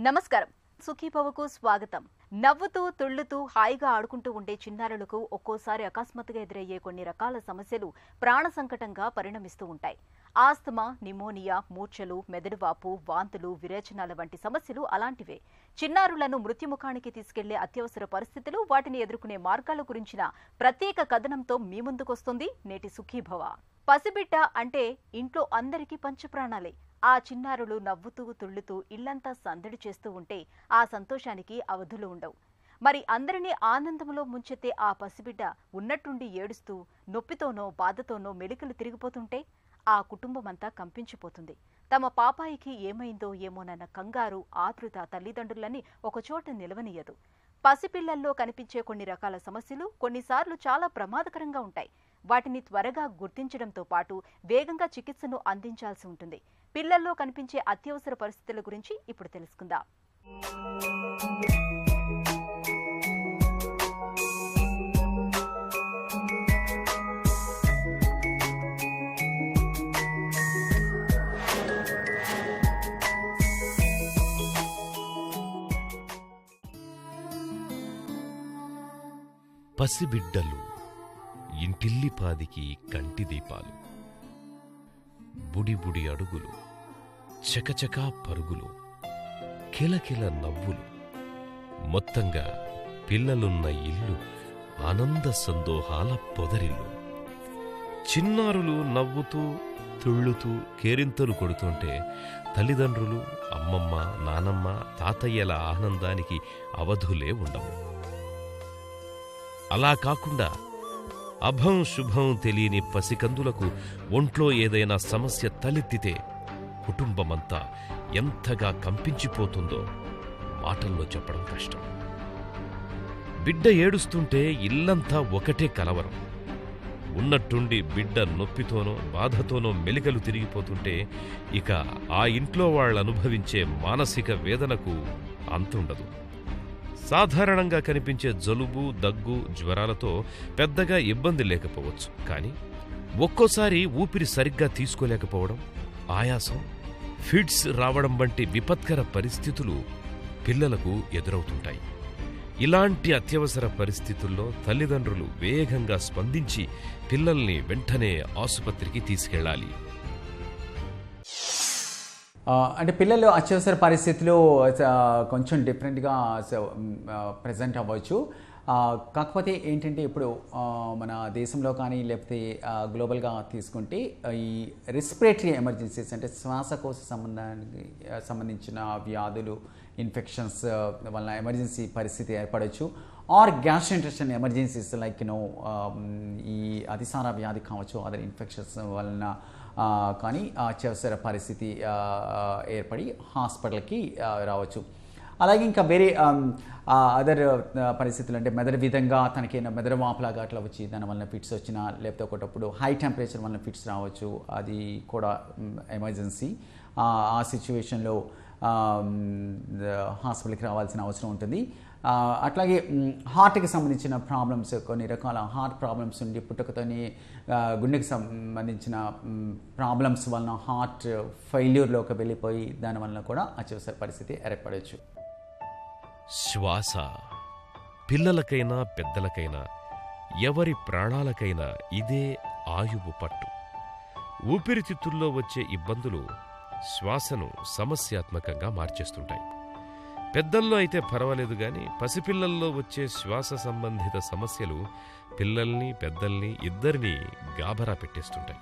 నమస్కారం. సుఖీభవకు స్వాగతం. నవ్వుతూ తుళ్ళుతూ హాయిగా ఆడుకుంటూ ఉండే చిన్నారులకు ఒక్కోసారి అకస్మాత్తుగా ఎదురయ్యే కొన్ని రకాల సమస్యలు ప్రాణ సంకటంగా పరిణమిస్తూ ఉంటాయి. ఆస్తమా, నిమోనియా, మూర్ఛలు, మెదడువాపు, వాంతులు, విరేచనాల వంటి సమస్యలు అలాంటివే. చిన్నారులను మృత్యుముఖానికి తీసుకెళ్లే అత్యవసర పరిస్థితులు, వాటిని ఎదుర్కొనే మార్గాల గురించిన ప్రత్యేక కథనంతో మీ ముందుకొస్తుంది నేటి సుఖీభవ. పసిబిడ్డ అంటే ఇంట్లో అందరికీ పంచప్రాణాలే. ఆ చిన్నారులు నవ్వుతూ తుళ్ళుతూ ఇల్లంతా సందడి చేస్తూ ఉంటే ఆ సంతోషానికి అవధులు ఉండవు. మరి అందరినీ ఆనందంలో ముంచెత్తే ఆ పసిబిడ్డ ఉన్నట్టుండి ఏడుస్తూ నొప్పితోనో బాధతోనో మెలికలు తిరిగిపోతుంటే ఆ కుటుంబమంతా కంపించిపోతుంది. తమ పాపాయికి ఏమైందో ఏమోనన్న కంగారు, ఆతృత తల్లిదండ్రులని ఒకచోట నిలవనీయదు. పసిపిల్లల్లో కనిపించే కొన్ని రకాల సమస్యలు కొన్నిసార్లు చాలా ప్రమాదకరంగా ఉంటాయి. వాటిని త్వరగా గుర్తించడంతో పాటు వేగంగా చికిత్సను అందించాల్సి ఉంటుంది. పిల్లల్లో కనిపించే అత్యవసర పరిస్థితుల గురించి ఇప్పుడు తెలుసుకుందాం. పసిబిడ్డలు ఇంటిల్లిపాదికి కంటి దీపాలు. బుడిబుడి అడుగులు, చకచకా పరుగులు, కిలకిల నవ్వులు. మొత్తంగా పిల్లలున్న ఇల్లు ఆనంద సందోహాల పొదరిల్లు. చిన్నారులు నవ్వుతూ తుళ్ళుతూ కేరింతలు కొడుతుంటే తల్లిదండ్రులు, అమ్మమ్మ, నానమ్మ, తాతయ్యల ఆనందానికి అవధులే ఉండవు. అలా కాకుండా అభం శుభం తెలియని పసికందులకు ఒంట్లో ఏదైనా సమస్య తలెత్తితే కుటుంబమంతా ఎంతగా కంపించిపోతుందో మాటల్లో చెప్పడం కష్టం. బిడ్డ ఏడుస్తుంటే ఇల్లంతా ఒకటే కలవరం. ఉన్నట్టుండి బిడ్డ నొప్పితోనో బాధతోనో మెలికలు తిరిగిపోతుంటే ఇక ఆ ఇంట్లో వాళ్ళనుభవించే మానసిక వేదనకు అంతుండదు. సాధారణంగా కనిపించే జలుబు, దగ్గు, జ్వరాలతో పెద్దగా ఇబ్బంది లేకపోవచ్చు. కానీ ఒక్కోసారి ఊపిరి సరిగ్గా తీసుకోలేకపోవడం, ఆయాసం, ఫిట్స్ రావడం వంటి విపత్కర పరిస్థితులు పిల్లలకు ఎదురవుతుంటాయి. ఇలాంటి అత్యవసర పరిస్థితుల్లో తల్లిదండ్రులు వేగంగా స్పందించి పిల్లల్ని వెంటనే ఆసుపత్రికి తీసుకెళ్లాలి. అంటే పిల్లలు అత్యవసర పరిస్థితులు కొంచెం డిఫరెంట్గా ప్రజెంట్ అవ్వచ్చు. కాకపోతే ఏంటంటే ఇప్పుడు మన దేశంలో కానీ లేకపోతే గ్లోబల్గా తీసుకుంటే ఈ రెస్పిరేటరీ ఎమర్జెన్సీస్ అంటే శ్వాసకోశ సంబంధించిన వ్యాధులు, ఇన్ఫెక్షన్స్ వలన ఎమర్జెన్సీ పరిస్థితి ఏర్పడవచ్చు. ఆర్ గ్యాస్ట్రోఇంటెస్టైనల్ ఎమర్జెన్సీస్ లైక్ ఈ అతిసార వ్యాధి కావచ్చు, అదర్ ఇన్ఫెక్షన్స్ వలన కానీ అత్యవసర పరిస్థితి ఏర్పడి హాస్పిటల్కి రావచ్చు. అలాగే ఇంకా వేరే అదర్ పరిస్థితులు అంటే మెదడు విధంగా తనకైనా మెదడు వాపులాగా అట్లా వచ్చి దానివల్ల ఫిట్స్ వచ్చినా, లేకపోతే ఒకటప్పుడు హై టెంపరేచర్ వల్ల ఫిట్స్ రావచ్చు, అది కూడా ఎమర్జెన్సీ. ఆ సిచ్యువేషన్లో హాస్పిటల్కి రావాల్సిన అవసరం ఉంటుంది. అట్లాగే హార్ట్కి సంబంధించిన ప్రాబ్లమ్స్, కొన్ని రకాల హార్ట్ ప్రాబ్లమ్స్ ఉండి పుట్టుకతోని గుండెకి సంబంధించిన ప్రాబ్లమ్స్ వలన హార్ట్ ఫెయిల్యూర్లోకి వెళ్ళిపోయి దానివల్ల కూడా అత్యవసర పరిస్థితి ఏర్పడవచ్చు. శ్వాస పిల్లలకైనా పెద్దలకైనా ఎవరి ప్రాణాలకైనా ఇదే ఆయువు పట్టు. ఊపిరితిత్తుల్లో వచ్చే ఇబ్బందులు శ్వాసను సమస్యాత్మకంగా మార్చేస్తుంటాయి. పెద్దల్లో అయితే పర్వాలేదు గాని పసిపిల్లల్లో వచ్చే శ్వాస సంబంధిత సమస్యలు పిల్లల్ని పెద్దల్ని ఇద్దరినీ గాబరా పెట్టేస్తుంటాయి.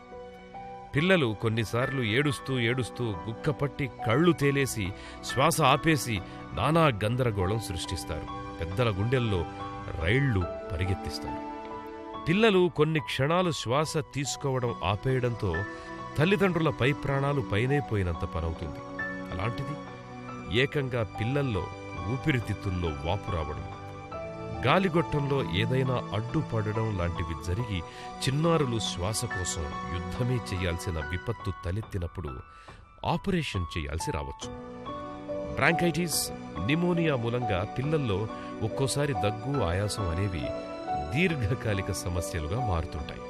పిల్లలు కొన్నిసార్లు ఏడుస్తూ ఏడుస్తూ గుక్కపట్టి కళ్ళు తేలేసి శ్వాస ఆపేసి నానా గందరగోళం సృష్టిస్తారు. పెద్దల గుండెల్లో రైళ్లు పరిగెత్తిస్తారు. పిల్లలు కొన్ని క్షణాలు శ్వాస తీసుకోవడం ఆపేయడంతో తల్లిదండ్రుల పై ప్రాణాలు పైనే పోయినంత పనవుతుంది. అలాంటిది ఏకంగా పిల్లల్లో ఊపిరితిత్తుల్లో వాపు రావడం, గాలిగొట్టంలో ఏదైనా అడ్డుపడడం లాంటివి జరిగి చిన్నారులు శ్వాస కోసం యుద్ధమే చేయాల్సిన విపత్తు తలెత్తినప్పుడు ఆపరేషన్ చేయాల్సి రావచ్చు. బ్రాంకైటిస్, నిమోనియా మూలంగా పిల్లల్లో ఒక్కోసారి దగ్గు, ఆయాసం అనేవి దీర్ఘకాలిక సమస్యలుగా మారుతుంటాయి.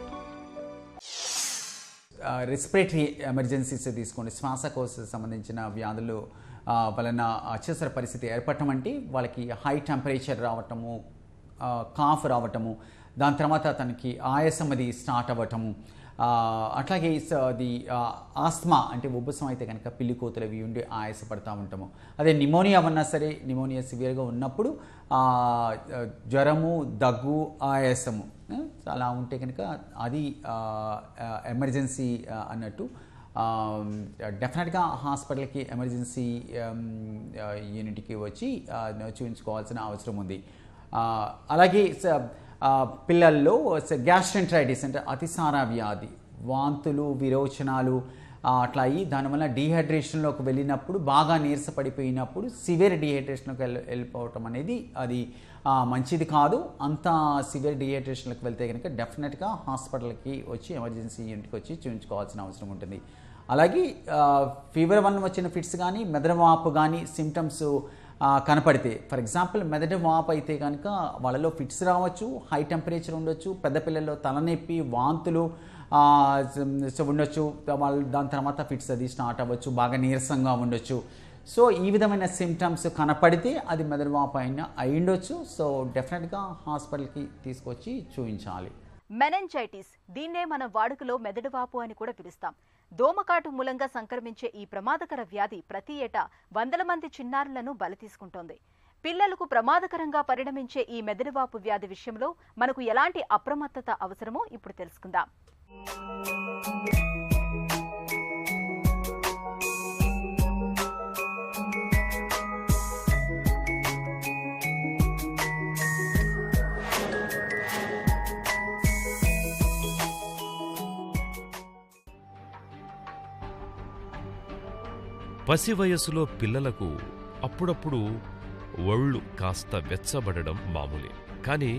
రెస్పిరేటరీ ఎమర్జెన్సీస్ తీసుకోండి, శ్వాసకోశ సంబంధించిన వ్యాధులు వలన అత్యవసర పరిస్థితి ఏర్పడటం అంటే వాళ్ళకి హై టెంపరేచర్ రావటము, కాఫ్ రావటము, దాని తర్వాత తనకి ఆయాసం అది స్టార్ట్ అవ్వటము, అట్లాగే అది ఆస్మా అంటే ఉబ్బసం అయితే కనుక పిల్లి కోతలు అవి ఉండి ఆయాసపడతా ఉంటాము. అదే నిమోనియా ఉన్నా సరే, నిమోనియా సివియర్గా ఉన్నప్పుడు జ్వరము, దగ్గు, ఆయాసము అలా ఉంటే కనుక అది ఎమర్జెన్సీ అన్నట్టు. డెఫినెట్గా హాస్పిటల్కి ఎమర్జెన్సీ యూనిట్కి వచ్చి చూపించుకోవాల్సిన అవసరం ఉంది. అలాగే పిల్లల్లో గ్యాస్ట్రెంటరైటిస్ అంటే అతిసార వ్యాధి, వాంతులు, విరోచనాలు అట్లా అయ్యి దానివల్ల డీహైడ్రేషన్లోకి వెళ్ళినప్పుడు, బాగా నీరసపడిపోయినప్పుడు సివియర్ డీహైడ్రేషన్లోకి వెళ్ళిపోవటం అనేది అది మంచిది కాదు. అంత సివియర్ డీహైడ్రేషన్లోకి వెళ్తే కనుక డెఫినెట్గా హాస్పిటల్కి వచ్చి ఎమర్జెన్సీ యూనిట్కి వచ్చి చూపించుకోవాల్సిన అవసరం ఉంటుంది. అలాగే ఫీవర్ వల్ల వచ్చిన ఫిట్స్ కానీ, మెదడువాపు కానీ సిమ్టమ్స్ కనపడితే, ఫర్ ఎగ్జాంపుల్ మెదడు వాపు అయితే కనుక వాళ్ళలో ఫిట్స్ రావచ్చు, హై టెంపరేచర్ ఉండొచ్చు, పెద్ద పిల్లల్లో తలనొప్పి, వాంతులు ఉండొచ్చు, వాళ్ళు దాని తర్వాత ఫిట్స్ అది స్టార్ట్ అవ్వచ్చు, బాగా నీరసంగా ఉండొచ్చు. సో ఈ విధమైన సిమ్టమ్స్ కనపడితే అది మెదడు వాపు అయినా అయ్యుండొచ్చు. సో డెఫినెట్గా హాస్పిటల్కి తీసుకొచ్చి చూపించాలి. మెనెంజైటిస్, దీన్నే మన వాడుకలో మెదడువాపు అని కూడా పిలుస్తాం. దోమకాటు మూలంగా సంక్రమించే ఈ ప్రమాదకర వ్యాధి ప్రతి ఏటా వందల మంది చిన్నారులను బలి తీసుకుంటోంది. పిల్లలకు ప్రమాదకరంగా పరిణమించే ఈ మెదడువాపు వ్యాధి విషయంలో మనకు ఎలాంటి అప్రమత్తత అవసరమో ఇప్పుడు తెలుసుకుందాం. పసి వయసులో పిల్లలకు అప్పుడప్పుడు ఒళ్ళు కాస్త వెచ్చబడడం మామూలే. కానీ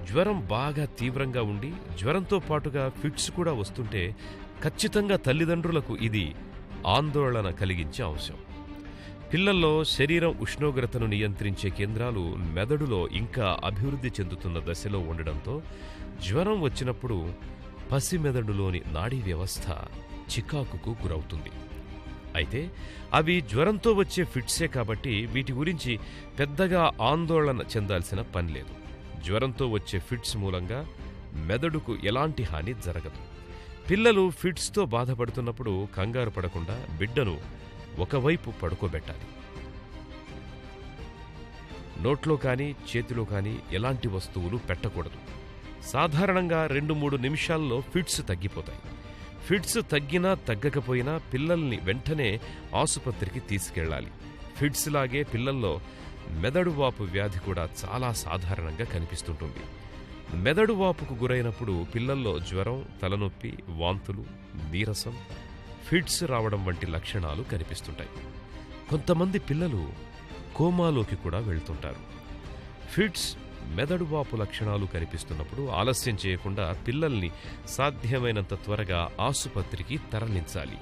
జ్వరం బాగా తీవ్రంగా ఉండి జ్వరంతో పాటుగా ఫిట్స్ కూడా వస్తుంటే ఖచ్చితంగా తల్లిదండ్రులకు ఇది ఆందోళన కలిగించే అంశం. పిల్లల్లో శరీరం ఉష్ణోగ్రతను నియంత్రించే కేంద్రాలు మెదడులో ఇంకా అభివృద్ధి చెందుతున్న దశలో ఉండడంతో జ్వరం వచ్చినప్పుడు పసి మెదడులోని నాడీ వ్యవస్థ చికాకుకు గురవుతుంది. అయితే అవి జ్వరంతో వచ్చే ఫిట్సే కాబట్టి వీటి గురించి పెద్దగా ఆందోళన చెందాల్సిన పని లేదు. జ్వరంతో వచ్చే ఫిట్స్ మూలంగా మెదడుకు ఎలాంటి హాని జరగదు. పిల్లలు ఫిట్స్తో బాధపడుతున్నప్పుడు కంగారు పడకుండా బిడ్డను ఒకవైపు పడుకోబెట్టాలి. నోట్లో కానీ చేతిలో కానీ ఎలాంటి వస్తువులు పెట్టకూడదు. సాధారణంగా 2-3 నిమిషాల్లో ఫిట్స్ తగ్గిపోతాయి. ఫిట్స్ తగ్గినా తగ్గకపోయినా పిల్లల్ని వెంటనే ఆసుపత్రికి తీసుకెళ్లాలి. ఫిట్స్ లాగే పిల్లల్లో మెదడువాపు వ్యాధి కూడా చాలా సాధారణంగా కనిపిస్తుంటుంది. మెదడువాపుకు గురైనప్పుడు పిల్లల్లో జ్వరం, తలనొప్పి, వాంతులు, నీరసం, ఫిట్స్ రావడం వంటి లక్షణాలు కనిపిస్తుంటాయి. కొంతమంది పిల్లలు కోమాలోకి కూడా వెళ్తుంటారు. ఫిట్స్, మెదడువాపు లక్షణాలు కనిపిస్తున్నప్పుడు ఆలస్యం చేయకుండా పిల్లల్ని సాధ్యమైనంత త్వరగా ఆసుపత్రికి తరలించాలి.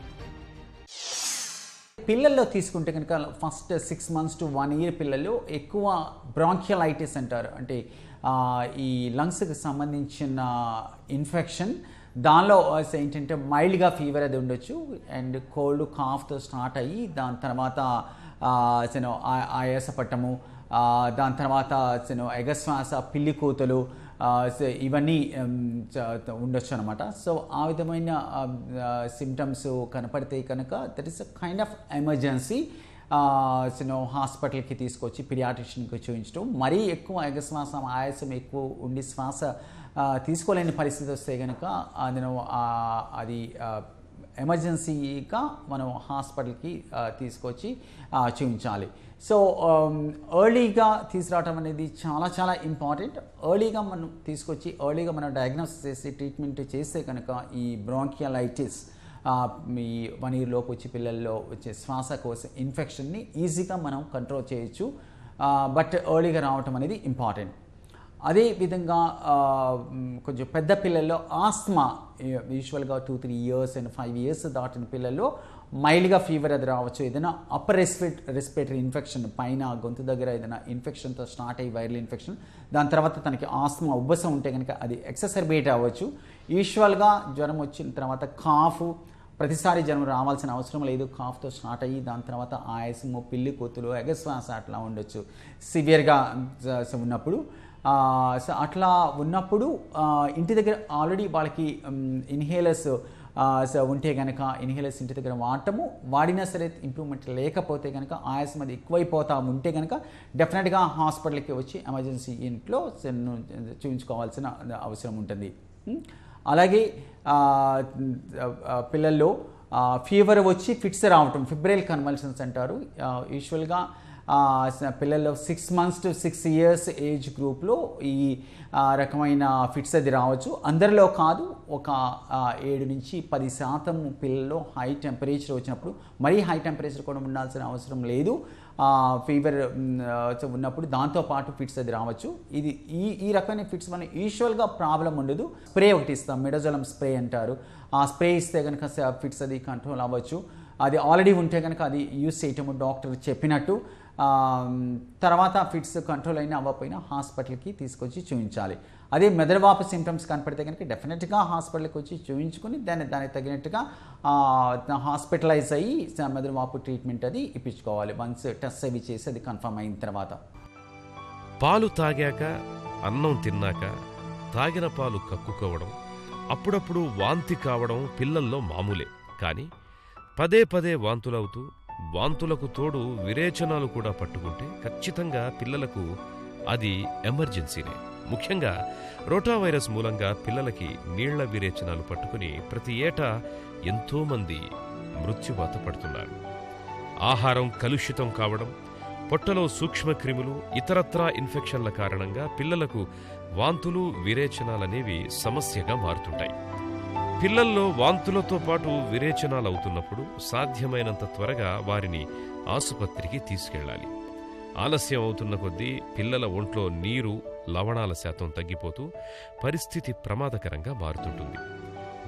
పిల్లల్లో తీసుకుంటే కనుక ఫస్ట్ 6 months to 1 year పిల్లల్లో ఎక్కువ బ్రాంకియలైటిస్ అంటారు. అంటే ఈ లంగ్స్కి సంబంధించిన ఇన్ఫెక్షన్, దానిలో ఏంటంటే మైల్డ్గా ఫీవర్ అది ఉండొచ్చు అండ్ కోల్డ్ కాఫ్తో స్టార్ట్ అయ్యి దాని తర్వాత ఆయాసపట్టము, దాని తర్వాత ఎగశ్వాస, పిల్లి కూతలు ఇవన్నీ ఉండొచ్చు అనమాట. సో ఆ విధమైన సిమ్టమ్స్ కనపడితే కనుక that is a kind of emergency. హాస్పిటల్కి తీసుకొచ్చి పీడియాట్రిషియన్కి చూపించడం. మరీ ఎక్కువ ఎగశ్వాస, ఆయాసం ఎక్కువ ఉండి శ్వాస తీసుకోలేని పరిస్థితి వస్తే కనుక అది ఎమర్జెన్సీగా మనం హాస్పిటల్కి తీసుకొచ్చి చూపించాలి. సో ఎర్లీగా తీసుకురావటం అనేది చాలా చాలా ఇంపార్టెంట్. ఎర్లీగా మనం తీసుకొచ్చి ఎర్లీగా మనం డయాగ్నోసిస్ చేసి ట్రీట్మెంట్ చేస్తే కనుక ఈ బ్రాంకియలైటిస్ ఈ 1 year లోపు వచ్చి పిల్లల్లో వచ్చే శ్వాసకోశ ఇన్ఫెక్షన్ని ఈజీగా మనం కంట్రోల్ చేయొచ్చు. బట్ ఎర్లీగా రావటం అనేది ఇంపార్టెంట్. అదేవిధంగా కొంచెం పెద్ద పిల్లల్లో ఆస్మా, యూజువల్గా 2-3 years and 5 years దాటిన పిల్లల్లో మైల్డ్గా ఫీవర్ అది రావచ్చు. ఏదైనా అప్పర్ రెస్పిరేటరీ ఇన్ఫెక్షన్, పైన గొంతు దగ్గర ఏదైనా ఇన్ఫెక్షన్తో స్టార్ట్ అయ్యి వైరల్ ఇన్ఫెక్షన్, దాని తర్వాత తనకి ఆస్మా, ఉబ్బసం ఉంటే కనుక అది ఎక్ససర్బేట్ అవ్వచ్చు. యూజువల్గా జ్వరం వచ్చిన తర్వాత కాఫ్, ప్రతిసారి జ్వరం రావాల్సిన అవసరం లేదు. కాఫ్తో స్టార్ట్ అయ్యి దాని తర్వాత ఆయాసము, పిల్లి కూతులు, ఎగశ్వాస అట్లా ఉండొచ్చు సివియర్గా ఉన్నప్పుడు. సో అట్లా ఉన్నప్పుడు ఇంటి దగ్గర ఆల్రెడీ వాళ్ళకి ఇన్హేలర్స్ ఉంటే కనుక ఇన్హేలర్స్ ఇంటి దగ్గర వాడినా సరే ఇంప్రూవ్మెంట్ లేకపోతే కనుక, ఆయాసం అది ఎక్కువైపోతా ఉంటే కనుక డెఫినెట్గా హాస్పిటల్కి వచ్చి ఎమర్జెన్సీ ఇంట్లో చూపించుకోవాల్సిన అవసరం ఉంటుంది. అలాగే పిల్లల్లో ఫీవర్ వచ్చి ఫిట్స్ రావటం, ఫిబ్రైల్ కన్వల్షన్స్ అంటారు. యూజువల్గా పిల్లల్లో 6 months to 6 years ఏజ్ గ్రూప్లో ఈ రకమైన ఫిట్స్ అది రావచ్చు. అందరిలో కాదు, ఒక 7 నుంచి 10% పిల్లల్లో హై టెంపరేచర్ వచ్చినప్పుడు, మరీ హై టెంపరేచర్ కూడా ఉండాల్సిన అవసరం లేదు. ఫీవర్ ఉన్నప్పుడు దాంతోపాటు ఫిట్స్ అది రావచ్చు. ఇది ఈ రకమైన ఫిట్స్ వల్ల యూజువల్గా ప్రాబ్లం ఉండదు. స్ప్రే ఒకటి ఇస్తాం, మిడజోలం స్ప్రే అంటారు. ఆ స్ప్రే ఇస్తే కనుక ఫిట్స్ అది కంట్రోల్ అవ్వచ్చు. అది ఆల్రెడీ ఉంటే కనుక అది యూజ్ చేయటము డాక్టర్ చెప్పినట్టు. తర్వాత ఫిట్స్ కంట్రోల్ అయినా అవ్వకపోయినా హాస్పిటల్కి తీసుకొచ్చి చూపించాలి. అదే మెదడువాపు సిమ్టమ్స్ కనపడితే కనుక డెఫినెట్గా హాస్పిటల్కి వచ్చి చూపించుకుని దానికి తగినట్టుగా హాస్పిటలైజ్ అయ్యి మెదడువాపు ట్రీట్మెంట్ అది ఇప్పించుకోవాలి. వన్స్ టెస్ట్ అవి చేసి అది కన్ఫర్మ్ అయిన తర్వాత. పాలు తాగాక, అన్నం తిన్నాక తాగిన పాలు కక్కుకోవడం, అప్పుడప్పుడు వాంతి కావడం పిల్లల్లో మామూలే. కానీ పదే పదే వాంతులవుతూ, వాంతులకు తోడు విరేచనాలు కూడా పట్టుకుంటే ఖచ్చితంగా పిల్లలకు అది ఎమర్జెన్సీనే. ముఖ్యంగా రోటావైరస్ మూలంగా పిల్లలకి నీళ్ల విరేచనాలు పట్టుకుని ప్రతి ఏటా ఎంతోమంది మృత్యువాత పడుతున్నారు. ఆహారం కలుషితం కావడం, పొట్టలో సూక్ష్మక్రిములు, ఇతరత్రా ఇన్ఫెక్షన్ల కారణంగా పిల్లలకు వాంతులు, విరేచనాలనేవి సమస్యగా మారుతుంటాయి. పిల్లల్లో వాంతులతో పాటు విరేచనాలవుతున్నప్పుడు సాధ్యమైనంత త్వరగా వారిని ఆసుపత్రికి తీసుకెళ్లాలి. ఆలస్యం అవుతున్న కొద్దీ పిల్లల ఒంట్లో నీరు, లవణాల శాతం తగ్గిపోతూ పరిస్థితి ప్రమాదకరంగా మారుతుంటుంది.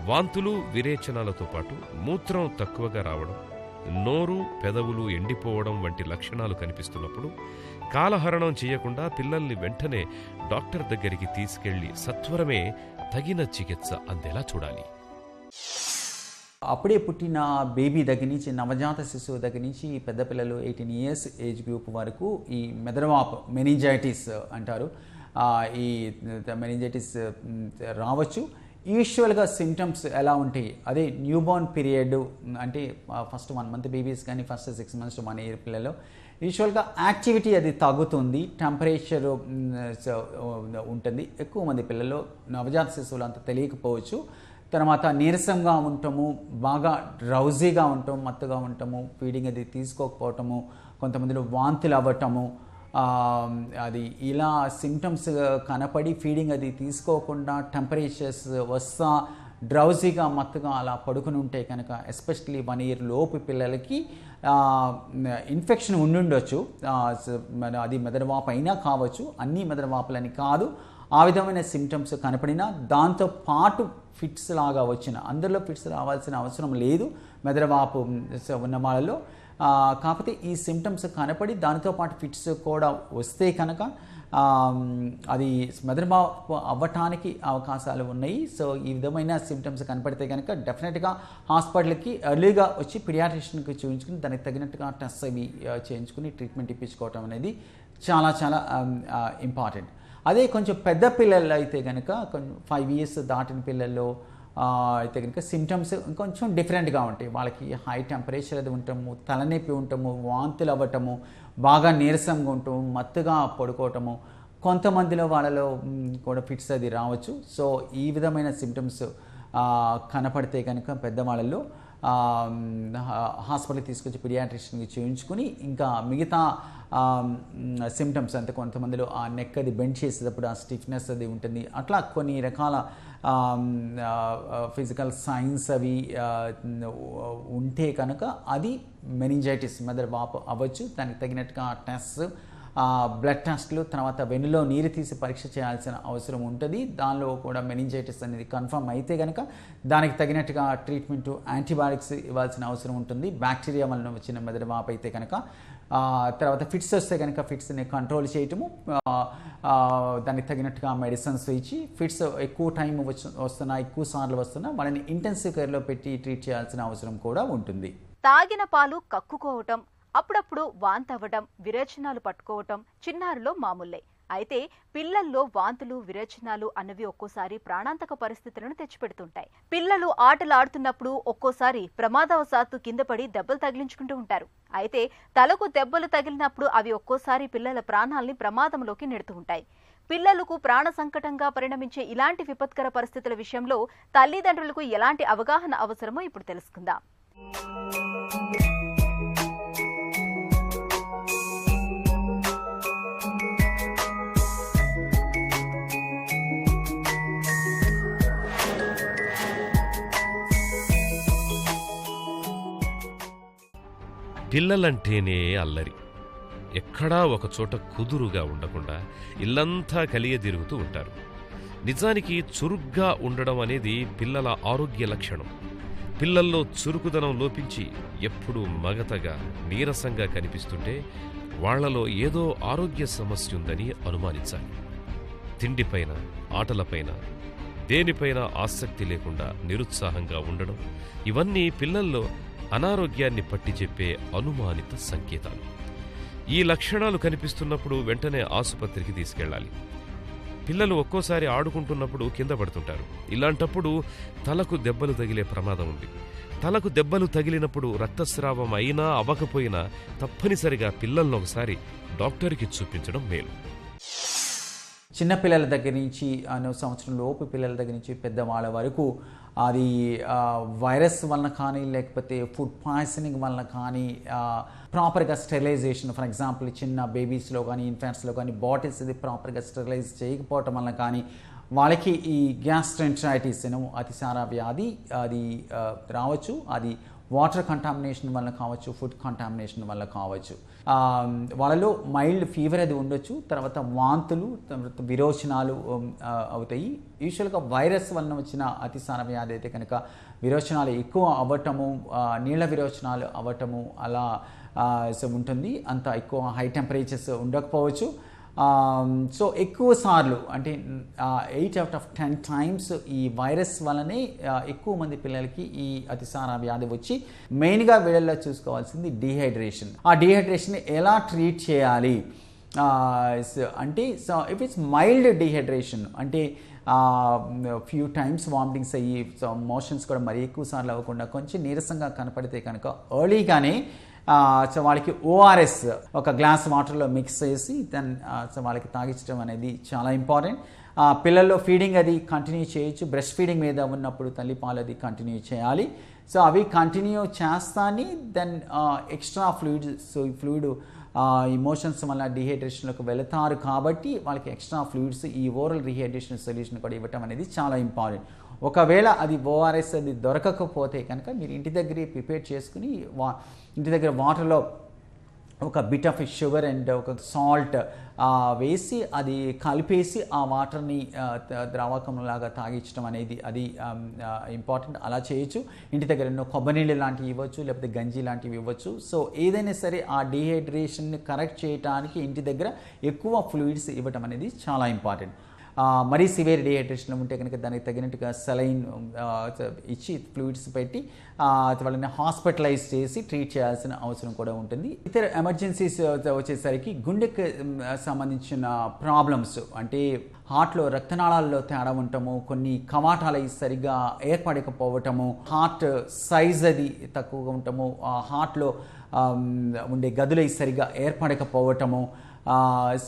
వాంతులు, విరేచనాలతో పాటు మూత్రం తక్కువగా రావడం, నోరు, పెదవులు ఎండిపోవడం వంటి లక్షణాలు కనిపిస్తున్నప్పుడు కాలహరణం చేయకుండా పిల్లల్ని వెంటనే డాక్టర్ దగ్గరికి తీసుకెళ్లి సత్వరమే తగిన చికిత్స అందేలా చూడాలి. అప్పుడే పుట్టిన బేబీ దగ్గర నుంచి, నవజాత శిశువు దగ్గర నుంచి పెద్ద పిల్లలు 18 years ఏజ్ గ్రూప్ వరకు ఈ మెదడువాపు, మెనింజైటిస్ అంటారు, ఈ మెనింజైటిస్ రావచ్చు. యూజువల్గా సిమ్టమ్స్ ఎలా ఉంటాయి, అదే న్యూబార్న్ పీరియడ్ అంటే ఫస్ట్ 1 month బేబీస్ కానీ ఫస్ట్ 6 months to 1 year పిల్లలు యూజువల్గా యాక్టివిటీ అది తగ్గుతుంది, టెంపరేచర్ ఉంటుంది. ఎక్కువ మంది పిల్లల్లో, నవజాత శిశువులు అంత తెలియకపోవచ్చు. తర్వాత నీరసంగా ఉండటము, బాగా డ్రౌజీగా ఉండటం, మత్తుగా ఉండటము, ఫీడింగ్ అది తీసుకోకపోవటము, కొంతమందిలో వాంతులు అవ్వటము, అది ఇలా సిమ్టమ్స్ కనపడి ఫీడింగ్ అది తీసుకోకుండా టెంపరేచర్స్ వస్తా డ్రౌజీగా, మత్తుగా అలా పడుకుని ఉంటే కనుక ఎస్పెషల్లీ 1 year లోపు పిల్లలకి ఇన్ఫెక్షన్ ఉండుండొచ్చు. అది మెదడువాపు అయినా కావచ్చు, అన్ని మెదడువాపులని కాదు. ఆ విధమైన సిమ్టమ్స్ కనపడినా దాంతో పాటు ఫిట్స్ లాగా వచ్చిన, అందరిలో ఫిట్స్ రావాల్సిన అవసరం లేదు మెదడువాపు ఉన్న వాళ్ళలో. కాకపోతే ఈ సిమ్టమ్స్ కనపడి దానితో పాటు ఫిట్స్ కూడా వస్తే కనుక అది మెదడువాపు అవ్వటానికి అవకాశాలు ఉన్నాయి. సో ఈ విధమైన సిమ్టమ్స్ కనపడితే కనుక డెఫినెట్గా హాస్పిటల్కి ఎర్లీగా వచ్చి పిడియాట్రిషియన్కి చూపించుకుని దానికి తగినట్టుగా టెస్ట్ అవి చేయించుకుని ట్రీట్మెంట్ ఇప్పించుకోవటం అనేది చాలా చాలా ఇంపార్టెంట్. అదే కొంచెం పెద్ద పిల్లలు అయితే కనుక, కొంచెం 5 years దాటిన పిల్లల్లో అయితే కనుక సిమ్టమ్స్ కొంచెం డిఫరెంట్గా ఉంటాయి. వాళ్ళకి హై టెంపరేచర్ అది ఉండటము, తలనొప్పి ఉండటము, వాంతులు అవ్వటము, బాగా నీరసంగా ఉండటము, మత్తుగా పడుకోవటము, కొంతమందిలో వాళ్ళలో కూడా ఫిట్స్ అది రావచ్చు. సో ఈ విధమైన సిమ్టమ్స్ కనపడితే కనుక పెద్దవాళ్ళల్లో హాస్పిటల్కి తీసుకొచ్చి పిడియాట్రిషియన్కి చూయించుకుని, ఇంకా మిగతా సిమ్టమ్స్ అంటే కొంతమందిలో ఆ నెక్ అది బెండ్ చేసేటప్పుడు ఆ స్టిఫ్నెస్ అది ఉంటుంది. అట్లా కొన్ని రకాల ఫిజికల్ సైన్స్ అవి ఉంటే కనుక అది మెనింజైటిస్, మెదడువాపు అవ్వచ్చు. దానికి తగినట్టుగా టెస్ట్, బ్లడ్ టెస్ట్లు, తర్వాత వెన్నులో నీరు తీసి పరీక్ష చేయాల్సిన అవసరం ఉంటుంది. దానిలో కూడా మెనింజైటిస్ అనేది కన్ఫర్మ్ అయితే కనుక దానికి తగినట్టుగా ట్రీట్మెంట్, యాంటీబయాటిక్స్ ఇవ్వాల్సిన అవసరం ఉంటుంది. బ్యాక్టీరియా వలన వచ్చిన మెదడువాపు అయితే కనుక తర్వాత ఫిట్స్ వస్తే కనుక ఫిట్స్ని కంట్రోల్ చేయటము, దానికి తగినట్టుగా మెడిసిన్స్ ఇచ్చి ఫిట్స్ ఎక్కువ టైం వస్తున్నా ఎక్కువ సార్లు వస్తున్నా వాళ్ళని ఇంటెన్సివ్ కేర్లో పెట్టి ట్రీట్ చేయాల్సిన అవసరం కూడా ఉంటుంది. తాగిన పాలు కక్కుకోవటం, అప్పుడప్పుడు వాంతవ్వటం, విరేచనాలు పట్టుకోవటం చిన్నారులో మామూలే. అయితే పిల్లల్లో వాంతులు, విరేచనాలు అన్నవి ఒక్కోసారి ప్రాణాంతక పరిస్థితులను తెచ్చిపెడుతుంటాయి. పిల్లలు ఆటలు ఆడుతున్నప్పుడు ఒక్కోసారి ప్రమాదవశాత్తు కింద పడి దెబ్బలు తగిలించుకుంటూ ఉంటారు. అయితే తలకు దెబ్బలు తగిలినప్పుడు అవి ఒక్కోసారి పిల్లల ప్రాణాల్ని ప్రమాదంలోకి నెడుతూ ఉంటాయి. పిల్లలకు ప్రాణ సంకటంగా పరిణమించే ఇలాంటి విపత్కర పరిస్థితుల విషయంలో తల్లిదండ్రులకు ఎలాంటి అవగాహన అవసరమో ఇప్పుడు తెలుసుకుందాం. పిల్లలంటేనే అల్లరి. ఎక్కడా ఒకచోట కుదురుగా ఉండకుండా ఇల్లంతా కలియదిరుగుతూ ఉంటారు. నిజానికి చురుగ్గా ఉండడం అనేది పిల్లల ఆరోగ్య లక్షణం. పిల్లల్లో చురుకుదనం లోపించి ఎప్పుడూ మగతగా, నీరసంగా కనిపిస్తుంటే వాళ్లలో ఏదో ఆరోగ్య సమస్య ఉందని అనుమానించాలి. తిండిపైన, ఆటలపైన, దేనిపైన ఆసక్తి లేకుండా నిరుత్సాహంగా ఉండడం, ఇవన్నీ పిల్లల్లో అనారోగ్యాన్ని పట్టి చెప్పే అనుమానిత సంకేతాలు. ఈ లక్షణాలు కనిపిస్తున్నప్పుడు వెంటనే ఆసుపత్రికి తీసుకెళ్లాలి. పిల్లలు ఒక్కోసారి ఆడుకుంటున్నప్పుడు కింద పడుతుంటారు. ఇలాంటప్పుడు తలకు దెబ్బలు తగిలే ప్రమాదం ఉంది. తలకు దెబ్బలు తగిలినప్పుడు రక్తస్రావం అయినా అవ్వకపోయినా తప్పనిసరిగా పిల్లలను ఒకసారి డాక్టర్కి చూపించడం మేలు. చిన్నపిల్లల దగ్గర నుంచి 9 సంవత్సరం లోపు పిల్లల దగ్గర నుంచి పెద్దవాళ్ళ వరకు అది వైరస్ వలన కానీ లేకపోతే ఫుడ్ పాయిజనింగ్ వలన కానీ ప్రాపర్గా స్టెరిలైజేషన్, ఫర్ ఎగ్జాంపుల్ చిన్న బేబీస్లో కానీ ఇన్ఫాంట్స్లో కానీ బాటిల్స్ ఇది ప్రాపర్గా స్టెరిలైజ్ చేయకపోవటం వలన కానీ వాళ్ళకి ఈ గ్యాస్ట్రెంటరైటిస్ అతిసార వ్యాధి అది రావచ్చు. అది వాటర్ కంటామినేషన్ వల్ల కావచ్చు, ఫుడ్ కంటామినేషన్ వల్ల కావచ్చు. వాళ్ళలో మైల్డ్ ఫీవర్ అది ఉండొచ్చు, తర్వాత వాంతులు, తర్వాత విరోచనాలు అవుతాయి. యూజువల్గా వైరస్ వలన వచ్చిన అతిసార వ్యాధి అయితే కనుక విరోచనాలు ఎక్కువ అవ్వటము, నీళ్ళ విరోచనాలు అవ్వటము అలా ఉంటుంది. అంత ఎక్కువ హై టెంపరేచర్స్ ఉండకపోవచ్చు. సో ఎక్కువ సార్లు అంటే 8 out of 10 times ఈ వైరస్ వలనే ఎక్కువ మంది పిల్లలకి ఈ అతిసార వ్యాధి వచ్చి మెయిన్గా వీళ్ళల్లో చూసుకోవాల్సింది డీహైడ్రేషన్. ఆ డీహైడ్రేషన్ ఎలా ట్రీట్ చేయాలి అంటే, so if it's mild dehydration అంటే ఫ్యూ టైమ్స్ వామిటింగ్స్ అయ్యి మోషన్స్ కూడా మరీ ఎక్కువ సార్లు అవ్వకుండా కొంచెం నీరసంగా కనపడితే కనుక ఎర్లీగానే సో వాళ్ళకి ఓఆర్ఎస్ ఒక గ్లాస్ వాటర్లో మిక్స్ చేసి సో వాళ్ళకి తాగించడం అనేది చాలా ఇంపార్టెంట్. పిల్లల్లో ఫీడింగ్ అది కంటిన్యూ చేయొచ్చు. బ్రెస్ట్ ఫీడింగ్ మీద ఉన్నప్పుడు తల్లిపాలు అది కంటిన్యూ చేయాలి. సో అవి కంటిన్యూ చేస్తాని దెన్ ఎక్స్ట్రా ఫ్లూయిడ్, సో ఈ ఫ్లూయిడ్ ఇమోషన్స్ వల్ల డీహైడ్రేషన్లోకి వెళతారు కాబట్టి వాళ్ళకి ఎక్స్ట్రా ఫ్లూయిడ్స్ ఈ ఓరల్ రీహైడ్రేషన్ సొల్యూషన్ కూడా ఇవ్వటం అనేది చాలా ఇంపార్టెంట్. ఒకవేళ అది ఓఆర్ఎస్ అది దొరకకపోతే కనుక మీరు ఇంటి దగ్గరే ప్రిపేర్ చేసుకుని ఇంటి దగ్గర వాటర్లో ఒక బిట్ ఆఫ్ షుగర్ అండ్ ఒక సాల్ట్ వేసి అది కలిపేసి ఆ వాటర్ని ద్రావకంలాగా తాగించడం అనేది అది ఇంపార్టెంట్. అలా చేయొచ్చు. ఇంటి దగ్గర ఎన్నో కొబ్బరి నీళ్ళు లాంటివి ఇవ్వచ్చు, లేకపోతే గంజి లాంటివి ఇవ్వచ్చు. సో ఏదైనా సరే ఆ డీహైడ్రేషన్ని కరెక్ట్ చేయడానికి ఇంటి దగ్గర ఎక్కువ ఫ్లూయిడ్స్ ఇవ్వటం అనేది చాలా ఇంపార్టెంట్. మరీ సివియర్ డీహైడ్రేషన్ ఉంటే కనుక దానికి తగినట్టుగా సెలైన్ ఇచ్చి ఫ్లూయిడ్స్ పెట్టి వాళ్ళని హాస్పిటలైజ్ చేసి ట్రీట్ చేయాల్సిన అవసరం కూడా ఉంటుంది. ఇతర ఎమర్జెన్సీస్ వచ్చేసరికి గుండెకి సంబంధించిన ప్రాబ్లమ్స్ అంటే హార్ట్లో రక్తనాళాల్లో తేడా ఉండటము, కొన్ని కవాటాలు సరిగ్గా ఏర్పడకపోవటము, హార్ట్ సైజ్ అది తక్కువగా ఉండటము, హార్ట్లో ఉండే గదులు సరిగ్గా ఏర్పడకపోవటము,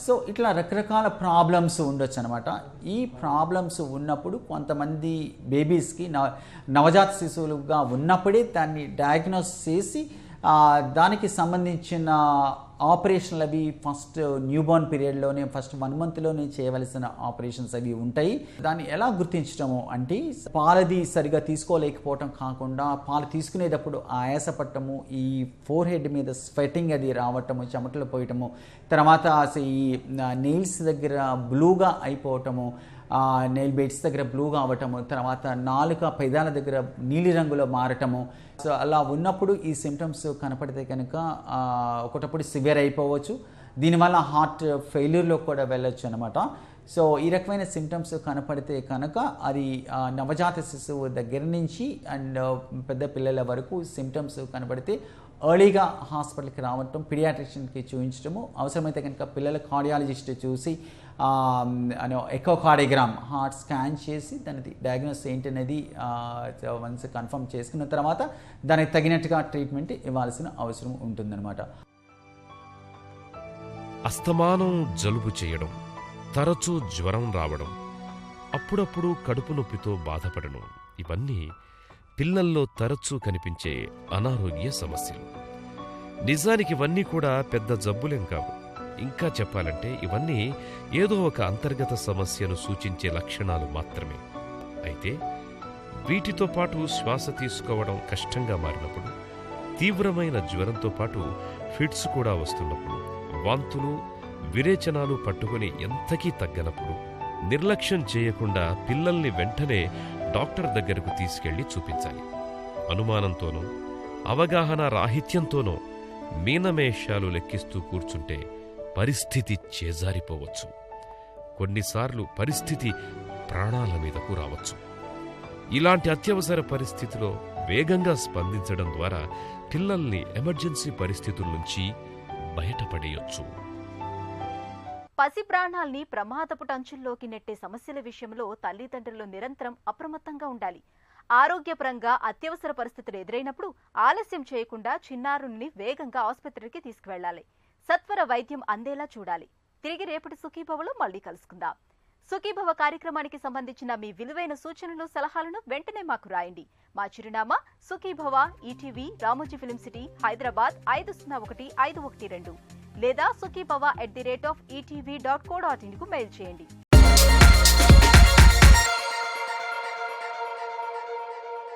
సో ఇట్లా రకరకాల ప్రాబ్లమ్స్ ఉండొచ్చు అనమాట. ఈ ప్రాబ్లమ్స్ ఉన్నప్పుడు కొంతమంది బేబీస్కి నవజాత శిశువులుగా ఉన్నప్పుడే దాన్ని డయాగ్నోస్ చేసి దానికి సంబంధించిన ఆపరేషన్లు అవి ఫస్ట్ న్యూబోర్న్ పీరియడ్లోనే ఫస్ట్ 1 monthలోనే చేయవలసిన ఆపరేషన్స్ అవి ఉంటాయి. దాన్ని ఎలా గుర్తించడము అంటే పాలది సరిగా తీసుకోలేకపోవటం కాకుండా పాలు తీసుకునేటప్పుడు ఆయాసపడటము, ఈ ఫోర్ హెడ్ మీద స్వెటింగ్ అది రావటము, చెమటలు పోయటము, తర్వాత ఈ నెయిల్స్ దగ్గర బ్లూగా అయిపోవటము, నెయిల్ బెడ్స్ దగ్గర బ్లూగా అవ్వటము, తర్వాత నాలుక పెదాల దగ్గర నీలి రంగులో మారటము. సో అలా ఉన్నప్పుడు ఈ సిమ్టమ్స్ కనపడితే కనుక ఒకటప్పుడు సివియర్ అయిపోవచ్చు. దీనివల్ల హార్ట్ ఫెయిల్యూర్లో కూడా వెళ్ళొచ్చు అనమాట. సో ఈ రకమైన సిమ్టమ్స్ కనపడితే కనుక అది నవజాత శిశువు దగ్గర నుంచి అండ్ పెద్ద పిల్లల వరకు సిమ్టమ్స్ కనపడితే ఎర్లీగా హాస్పిటల్కి రావటం, పీడియాట్రిషియన్కి చూపించడము, అవసరమైతే కనుక పిల్లల కార్డియాలజిస్ట్ చూసి ఎకోకార్డియోగ్రామ్ హార్ట్ స్కాన్ చేసి దాని డయాగ్నోస్ ఏంటనేది వన్స్ కన్ఫర్మ్ చేసుకున్న తర్వాత దానికి తగినట్టుగా ట్రీట్మెంట్ ఇవ్వాల్సిన అవసరం ఉంటుందన్నమాట. అస్తమానం జలుబు చేయడం, తరచూ జ్వరం రావడం, అప్పుడప్పుడు కడుపు నొప్పితో బాధపడడం, ఇవన్నీ పిల్లల్లో తరచూ కనిపించే అనారోగ్య సమస్యలు. నిజానికి ఇవన్నీ కూడా పెద్ద జబ్బులేం కావు. ఇంకా చెప్పాలంటే ఇవన్నీ ఏదో ఒక అంతర్గత సమస్యను సూచించే లక్షణాలు మాత్రమే. అయితే వీటితో పాటు శ్వాస తీసుకోవడం కష్టంగా మారినప్పుడు, తీవ్రమైన జ్వరంతో పాటు ఫిట్స్ కూడా వస్తున్నప్పుడు, వాంతులు విరేచనాలు పట్టుకుని ఎంతకీ తగ్గనప్పుడు నిర్లక్ష్యం చేయకుండా పిల్లల్ని వెంటనే డాక్టర్ దగ్గరకు తీసుకెళ్లి చూపించాలి. అనుమానంతోనో అవగాహన రాహిత్యంతోనో మీనమేషాలు లెక్కిస్తూ కూర్చుంటే పరిస్థితి చేజారిపోవచ్చు. కొన్నిసార్లు పరిస్థితి ప్రాణాల మీదకు రావచ్చు. ఇలాంటి అత్యవసర పరిస్థితిలో వేగంగా స్పందించడం ద్వారా పిల్లల్ని ఎమర్జెన్సీ పరిస్థితుల నుంచి బయటపడేయొచ్చు. పసి ప్రాణాల్ని ప్రమాదపు టంచుల్లోకి నెట్టే సమస్యల విషయంలో తల్లిదండ్రులు నిరంతరం అప్రమత్తంగా ఉండాలి. ఆరోగ్యపరంగా అత్యవసర పరిస్థితులు ఎదురైనప్పుడు ఆలస్యం చేయకుండా చిన్నారుల్ని వేగంగా ఆసుపత్రికి తీసుకువెళ్లాలి. సత్వర వైద్యం అందేలా చూడాలి. తిరిగి రేపటి సుఖీభవలో మళ్లీ కలుసుకుందాం. సుఖీభవ కార్యక్రమానికి సంబంధించిన మీ విలువైన సూచనలు, సలహాలను వెంటనే మాకు రాయండి. మా చిరునామా Sukhibhava, ETV, Ramoji film city, Hyderabad 501512 లేదా sukhibhava@etv.co.in కు మెయిల్ చేయండి.